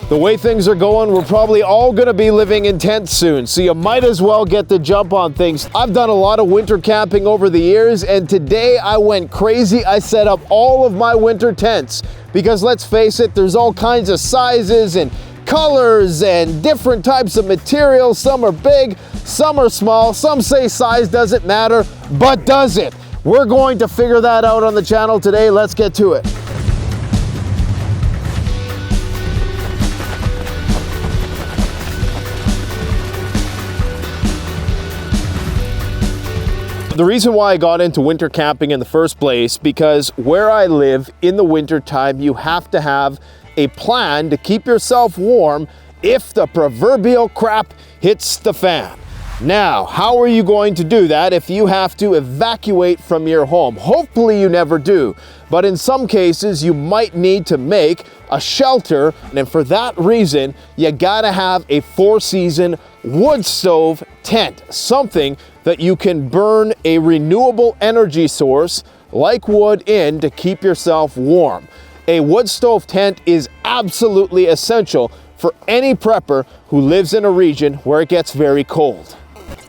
The way things are going, we're probably all gonna be living in tents soon, so you might as well get the jump on things. I've done a lot of winter camping over the years, and today I went crazy. I set up all of my winter tents because let's face it, there's all kinds of sizes and colors and different types of materials. Some are big, some are small. Some say size doesn't matter, but does it? We're going to figure that out on the channel today. Let's get to it. The reason why I got into winter camping in the first place, because where I live in the winter time, you have to have a plan to keep yourself warm if the proverbial crap hits the fan. Now, how are you going to do that if you have to evacuate from your home? Hopefully you never do, but in some cases you might need to make a shelter, and for that reason, you gotta have a 4-season wood stove tent, something that you can burn a renewable energy source like wood in to keep yourself warm. A wood stove tent is absolutely essential for any prepper who lives in a region where it gets very cold.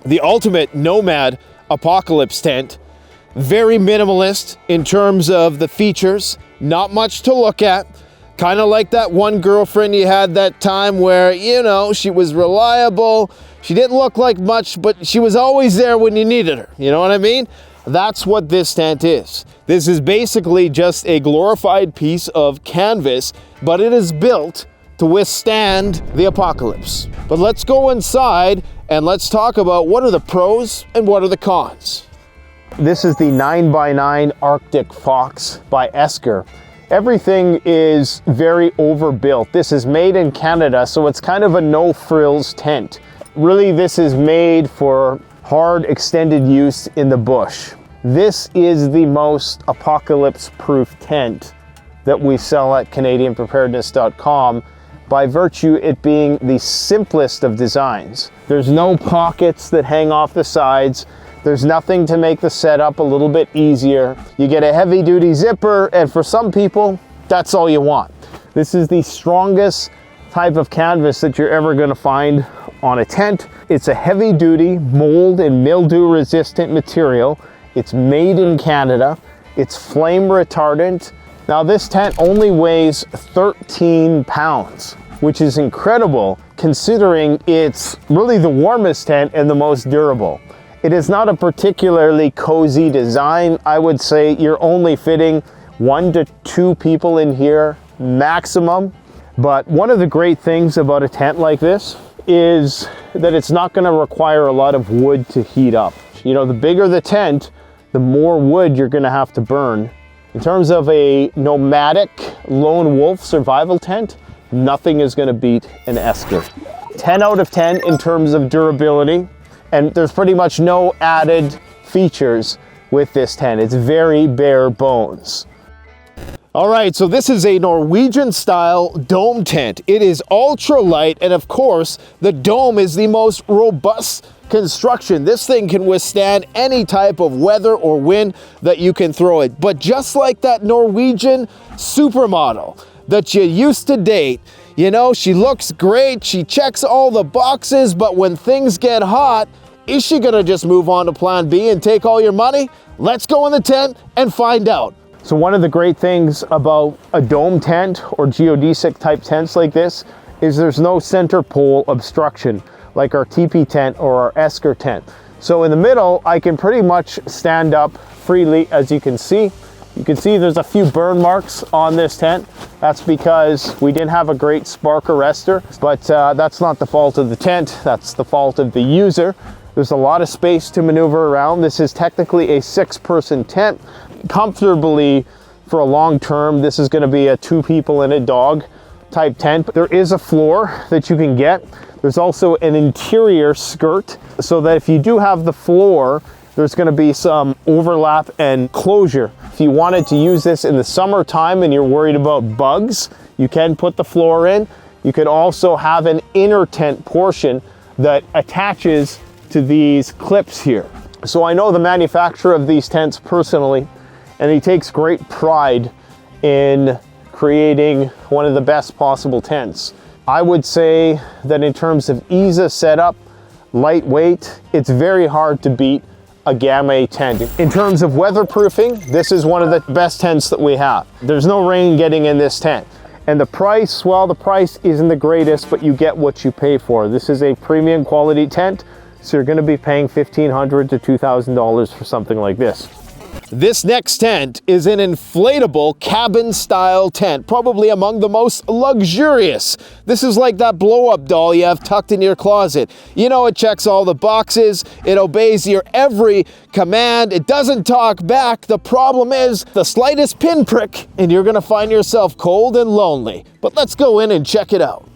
The ultimate nomad apocalypse tent, very minimalist in terms of the features, not much to look at. Kind of like that one girlfriend you had that time where, you know, she was reliable, she didn't look like much, but she was always there when you needed her. You know what I mean? That's what this tent is. This is basically just a glorified piece of canvas, but it is built to withstand the apocalypse. But let's go inside and let's talk about what are the pros and what are the cons. This is the 9x9 Arctic Fox by Esker. Everything is very overbuilt. This is made in Canada, so it's kind of a no-frills tent. Really, this is made for hard extended use in the bush. This is the most apocalypse-proof tent that we sell at CanadianPreparedness.com by virtue it being the simplest of designs. There's no pockets that hang off the sides. There's nothing to make the setup a little bit easier. You get a heavy-duty zipper, and for some people, that's all you want. This is the strongest type of canvas that you're ever gonna find on a tent. It's a heavy-duty, mold and mildew-resistant material. It's made in Canada. It's flame retardant. Now, this tent only weighs 13 pounds, which is incredible considering it's really the warmest tent and the most durable. It is not a particularly cozy design. I would say you're only fitting 1 to 2 people in here maximum. But one of the great things about a tent like this is that it's not going to require a lot of wood to heat up. You know, the bigger the tent, the more wood you're going to have to burn. In terms of a nomadic lone wolf survival tent, nothing is going to beat an Esker. 10 out of 10 in terms of durability. And there's pretty much no added features with this tent. It's very bare bones. All right, so this is a Norwegian style dome tent. It is ultra light, and of course, the dome is the most robust construction. This thing can withstand any type of weather or wind that you can throw it. But just like that Norwegian supermodel that you used to date, you know, she looks great, she checks all the boxes, but when things get hot, is she gonna just move on to plan B and take all your money? Let's go in the tent and find out. So one of the great things about a dome tent or geodesic type tents like this is there's no center pole obstruction like our Tipi tent or our Esker tent. So in the middle, I can pretty much stand up freely, as you can see. You can see there's a few burn marks on this tent. That's because we didn't have a great spark arrestor, but that's not the fault of the tent, that's the fault of the user. There's a lot of space to maneuver around. This is technically a 6-person tent. Comfortably, for a long term, this is gonna be a 2 people and a dog type tent. There is a floor that you can get. There's also an interior skirt, so that if you do have the floor, there's gonna be some overlap and closure. If you wanted to use this in the summertime and you're worried about bugs, you can put the floor in. You could also have an inner tent portion that attaches to these clips here. So I know the manufacturer of these tents personally, and he takes great pride in creating one of the best possible tents. I would say that in terms of ease of setup, lightweight, it's very hard to beat a Gamme tent. In terms of weatherproofing, this is one of the best tents that we have. There's no rain getting in this tent. And the price, well, the price isn't the greatest, but you get what you pay for. This is a premium quality tent, so you're gonna be paying $1,500 to $2,000 for something like this. This next tent is an inflatable cabin style tent, probably among the most luxurious. This is like that blow up doll you have tucked in your closet. You know, it checks all the boxes, it obeys your every command, it doesn't talk back. The problem is the slightest pinprick and you're gonna find yourself cold and lonely. But let's go in and check it out.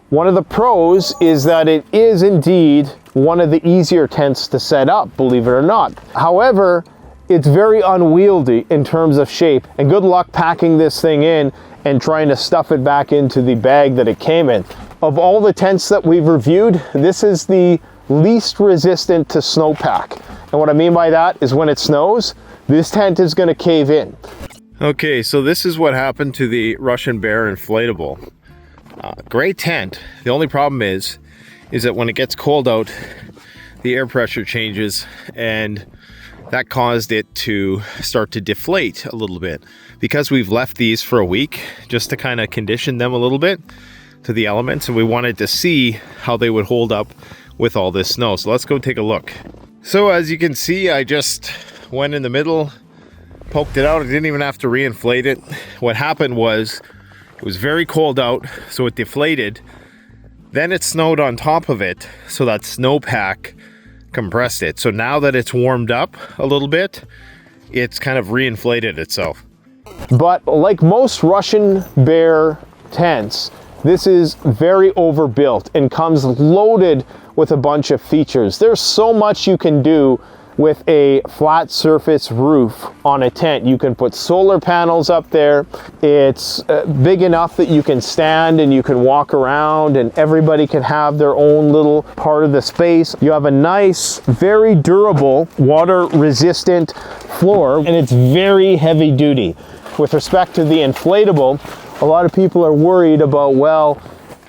One of the pros is that it is indeed one of the easier tents to set up, believe it or not. However, it's very unwieldy in terms of shape, and good luck packing this thing in and trying to stuff it back into the bag that it came in. Of all the tents that we've reviewed, this is the least resistant to snowpack. And what I mean by that is when it snows, this tent is going to cave in. Okay, so this is what happened to the Russian Bear Inflatable. Great tent. The only problem is that when it gets cold out, the air pressure changes, and that caused it to start to deflate a little bit. Because we've left these for a week just to kind of condition them a little bit to the elements, and we wanted to see how they would hold up with all this snow. So let's go take a look. So as you can see, I just went in the middle, poked it out. I didn't even have to reinflate it. What happened was it was very cold out, so it deflated. Then it snowed on top of it, so that snowpack compressed it. So now that it's warmed up a little bit, it's kind of reinflated itself. But like most Russian Bear tents, this is very overbuilt and comes loaded with a bunch of features. There's so much you can do with a flat surface roof on a tent. You can put solar panels up there. It's big enough that you can stand and you can walk around, and everybody can have their own little part of the space. You have a nice, very durable, water resistant floor, and it's very heavy duty. With respect to the inflatable, a lot of people are worried about, well,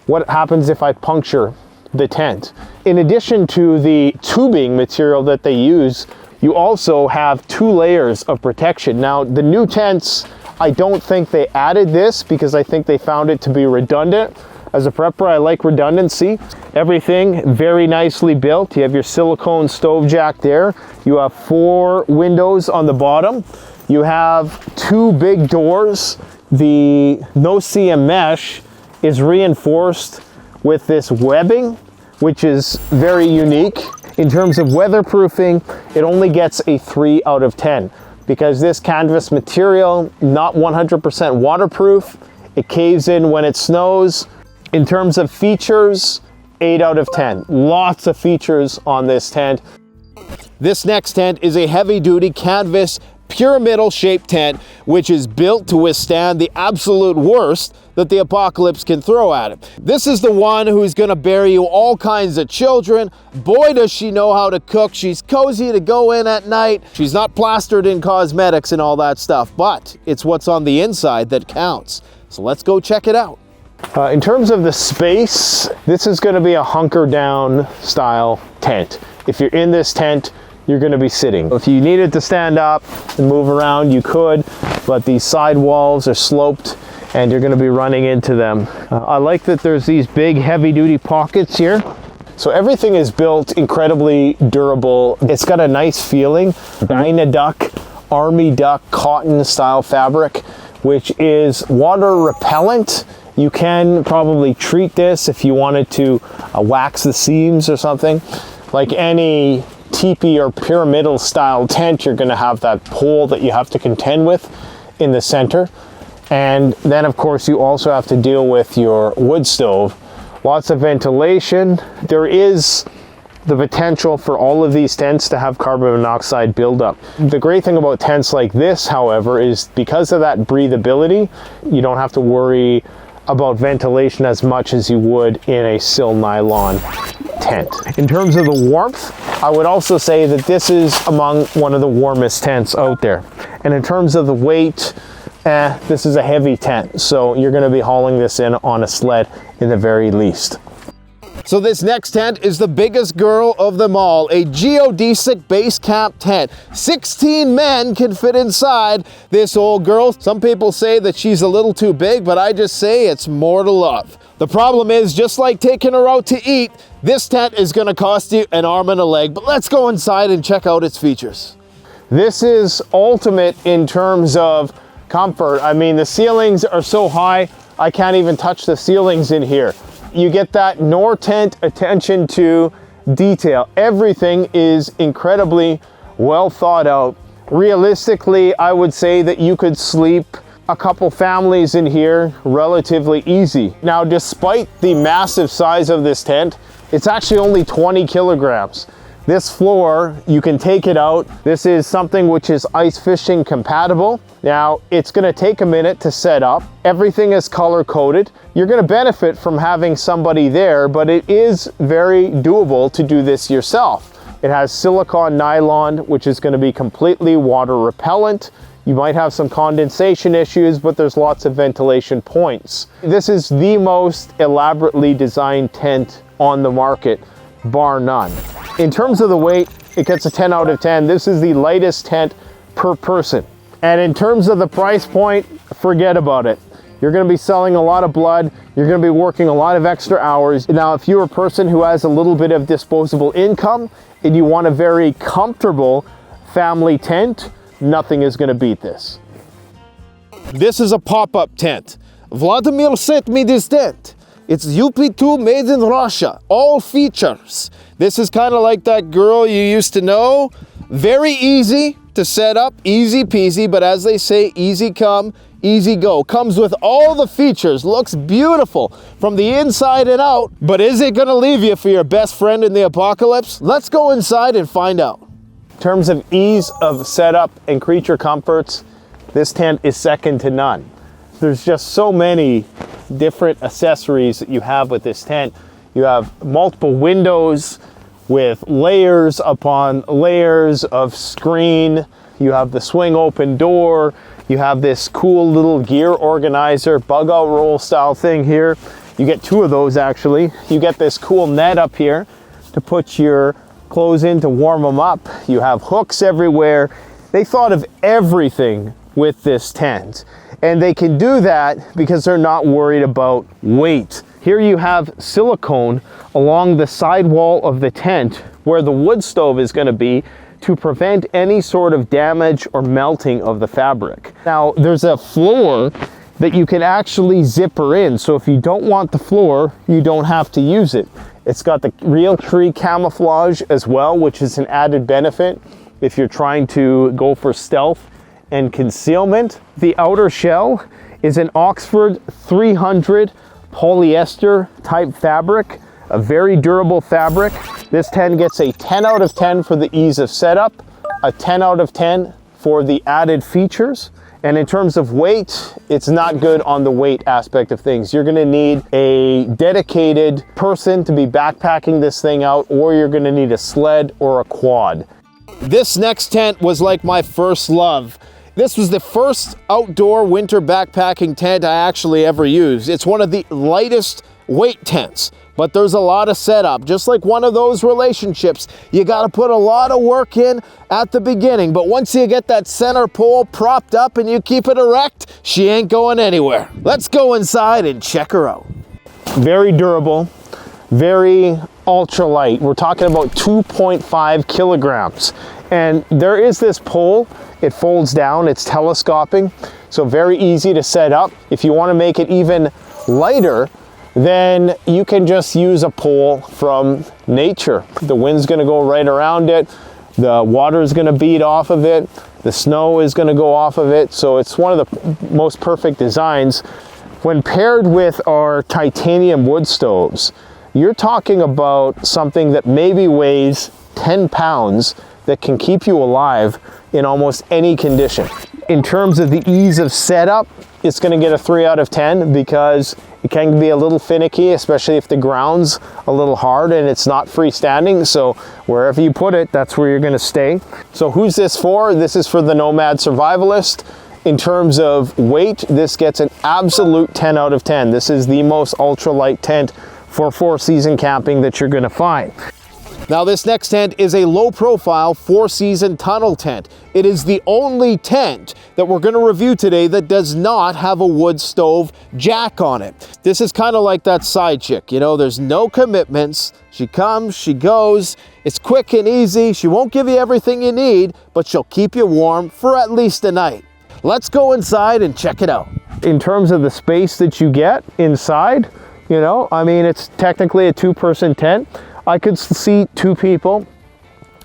what happens if I puncture the tent? In addition to the tubing material that they use, you also have 2 layers of protection. Now, the new tents, I don't think they added this because I think they found it to be redundant. As a prepper, I like redundancy. Everything very nicely built. You have your silicone stove jack there. You have 4 windows on the bottom. You have 2 big doors. The no-seam mesh is reinforced with this webbing, which is very unique. In terms of weatherproofing, it only gets a 3 out of 10 because this canvas material, not 100% waterproof. It caves in when it snows. In terms of features, 8 out of 10. Lots of features on this tent. This next tent is a heavy-duty canvas pyramidal shaped tent, which is built to withstand the absolute worst that the apocalypse can throw at it. This is the one who's gonna bury you all kinds of children. Boy, does she know how to cook. She's cozy to go in at night. She's not plastered in cosmetics and all that stuff, but it's what's on the inside that counts. So let's go check it out. In terms of the space, this is gonna be a hunker down style tent. If you're in this tent, you're going to be sitting. If you needed to stand up and move around, you could, but these side walls are sloped and you're going to be running into them. I like that there's these big heavy-duty pockets here. So everything is built incredibly durable. It's got a nice feeling. Dynaduck, army duck cotton style fabric, which is water repellent. You can probably treat this if you wanted to wax the seams or something. Like any Tipi or pyramidal style tent, you're going to have that pole that you have to contend with in the center. And then of course you also have to deal with your wood stove. Lots of ventilation. There is the potential for all of these tents to have carbon monoxide buildup. The great thing about tents like this, however, is because of that breathability, you don't have to worry about ventilation as much as you would in a sil nylon tent. In terms of the warmth, I would also say that this is among one of the warmest tents out there. And in terms of the weight, this is a heavy tent, so you're going to be hauling this in on a sled in the very least. So this next tent is the biggest girl of them all, a geodesic base camp tent. 16 men can fit inside this old girl. Some people say that she's a little too big, but I just say it's more to love. The problem is, just like taking her out to eat, this tent is gonna cost you an arm and a leg, but let's go inside and check out its features. This is ultimate in terms of comfort. I mean, the ceilings are so high, I can't even touch the ceilings in here. You get that Nortent attention to detail. Everything is incredibly well thought out. Realistically, I would say that you could sleep a couple families in here relatively easy. Now, despite the massive size of this tent, it's actually only 20 kilograms. This floor, you can take it out. This is something which is ice fishing compatible. Now, it's gonna take a minute to set up. Everything is color coded. You're gonna benefit from having somebody there, but it is very doable to do this yourself. It has silicone nylon, which is gonna be completely water repellent. You might have some condensation issues, but there's lots of ventilation points. This is the most elaborately designed tent on the market, bar none. In terms of the weight, it gets a 10 out of 10. This is the lightest tent per person. And in terms of the price point, forget about it. You're gonna be selling a lot of blood. You're gonna be working a lot of extra hours. Now, if you're a person who has a little bit of disposable income and you want a very comfortable family tent, nothing is gonna beat this. This is a pop-up tent. Vladimir sent me this tent. It's UP2 made in Russia, all features. This is kind of like that girl you used to know. Very easy to set up, easy peasy, but as they say, easy come, easy go. Comes with all the features, looks beautiful from the inside and out, but is it gonna leave you for your best friend in the apocalypse? Let's go inside and find out. In terms of ease of setup and creature comforts, this tent is second to none. There's just so many different accessories that you have with this tent. You have multiple windows with layers upon layers of screen. You have the swing open door. You have this cool little gear organizer, bug out roll style thing here. You get two of those actually. You get this cool net up here to put your clothes in to warm them up. You have hooks everywhere. They thought of everything with this tent. And they can do that because they're not worried about weight. Here you have silicone along the side wall of the tent where the wood stove is going to be to prevent any sort of damage or melting of the fabric. Now, there's a floor that you can actually zipper in. So if you don't want the floor, you don't have to use it. It's got the real tree camouflage as well, which is an added benefit if you're trying to go for stealth and concealment. The outer shell is an Oxford 300 polyester type fabric, a very durable fabric. This tent gets a 10 out of 10 for the ease of setup, a 10 out of 10 for the added features. And in terms of weight, it's not good on the weight aspect of things. You're gonna need a dedicated person to be backpacking this thing out, or you're gonna need a sled or a quad. This next tent was like my first love. This was the first outdoor winter backpacking tent I actually ever used. It's one of the lightest weight tents, but there's a lot of setup. Just like one of those relationships, you gotta put a lot of work in at the beginning, but once you get that center pole propped up and you keep it erect, she ain't going anywhere. Let's go inside and check her out. Very durable, very ultralight. We're talking about 2.5 kilograms. And there is this pole, it folds down, it's telescoping, so very easy to set up. If you want to make it even lighter, then you can just use a pole from nature. The wind's going to go right around it, the water is going to beat off of it, the snow is going to go off of it, so it's one of the most perfect designs. When paired with our titanium wood stoves, you're talking about something that maybe weighs 10 pounds that can keep you alive in almost any condition. In terms of the ease of setup, it's gonna get a 3 out of 10 because it can be a little finicky, especially if the ground's a little hard and it's not freestanding. So wherever you put it, that's where you're gonna stay. So who's this for? This is for the nomad survivalist. In terms of weight, this gets an absolute 10 out of 10. This is the most ultralight tent for 4-season camping that you're gonna find. Now this next tent is a low profile 4-season tunnel tent. It is the only tent that we're gonna review today that does not have a wood stove jack on it. This is kind of like that side chick, you know, there's no commitments. She comes, she goes, it's quick and easy. She won't give you everything you need, but she'll keep you warm for at least a night. Let's go inside and check it out. In terms of the space that you get inside, you know, I mean, it's technically a 2-person tent. I could see 2 people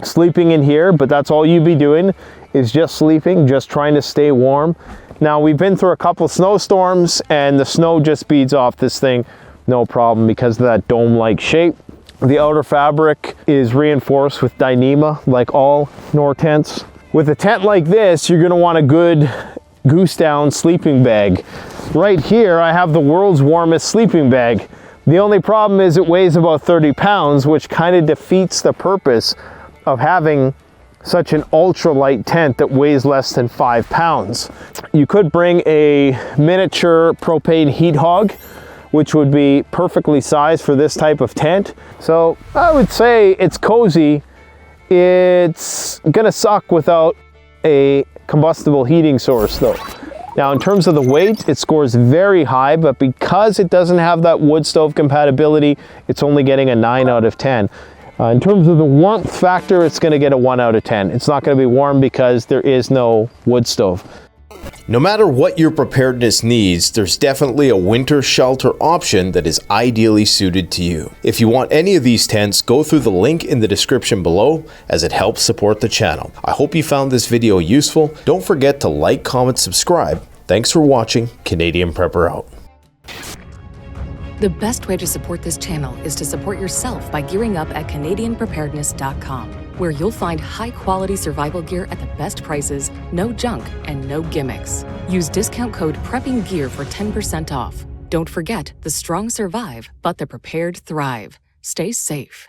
sleeping in here, but that's all you'd be doing is just sleeping, just trying to stay warm. Now, we've been through a couple snowstorms and the snow just beads off this thing, no problem, because of that dome-like shape. The outer fabric is reinforced with Dyneema, like all Nortents. With a tent like this, you're gonna want a good goose down sleeping bag. Right here, I have the world's warmest sleeping bag. The only problem is it weighs about 30 pounds, which kind of defeats the purpose of having such an ultralight tent that weighs less than 5 pounds. You could bring a miniature propane heat hog, which would be perfectly sized for this type of tent. So I would say it's cozy. It's gonna suck without a combustible heating source though. Now in terms of the weight, it scores very high, but because it doesn't have that wood stove compatibility, it's only getting a 9 out of 10. In terms of the warmth factor, it's gonna get a 1 out of 10. It's not gonna be warm because there is no wood stove. No matter what your preparedness needs, there's definitely a winter shelter option that is ideally suited to you. If you want any of these tents, go through the link in the description below as it helps support the channel. I hope you found this video useful. Don't forget to like, comment, subscribe. Thanks for watching. Canadian Prepper out. The best way to support this channel is to support yourself by gearing up at CanadianPreparedness.com, where you'll find high-quality survival gear at the best prices, no junk, and no gimmicks. Use discount code PREPPINGGEAR for 10% off. Don't forget, the strong survive, but the prepared thrive. Stay safe.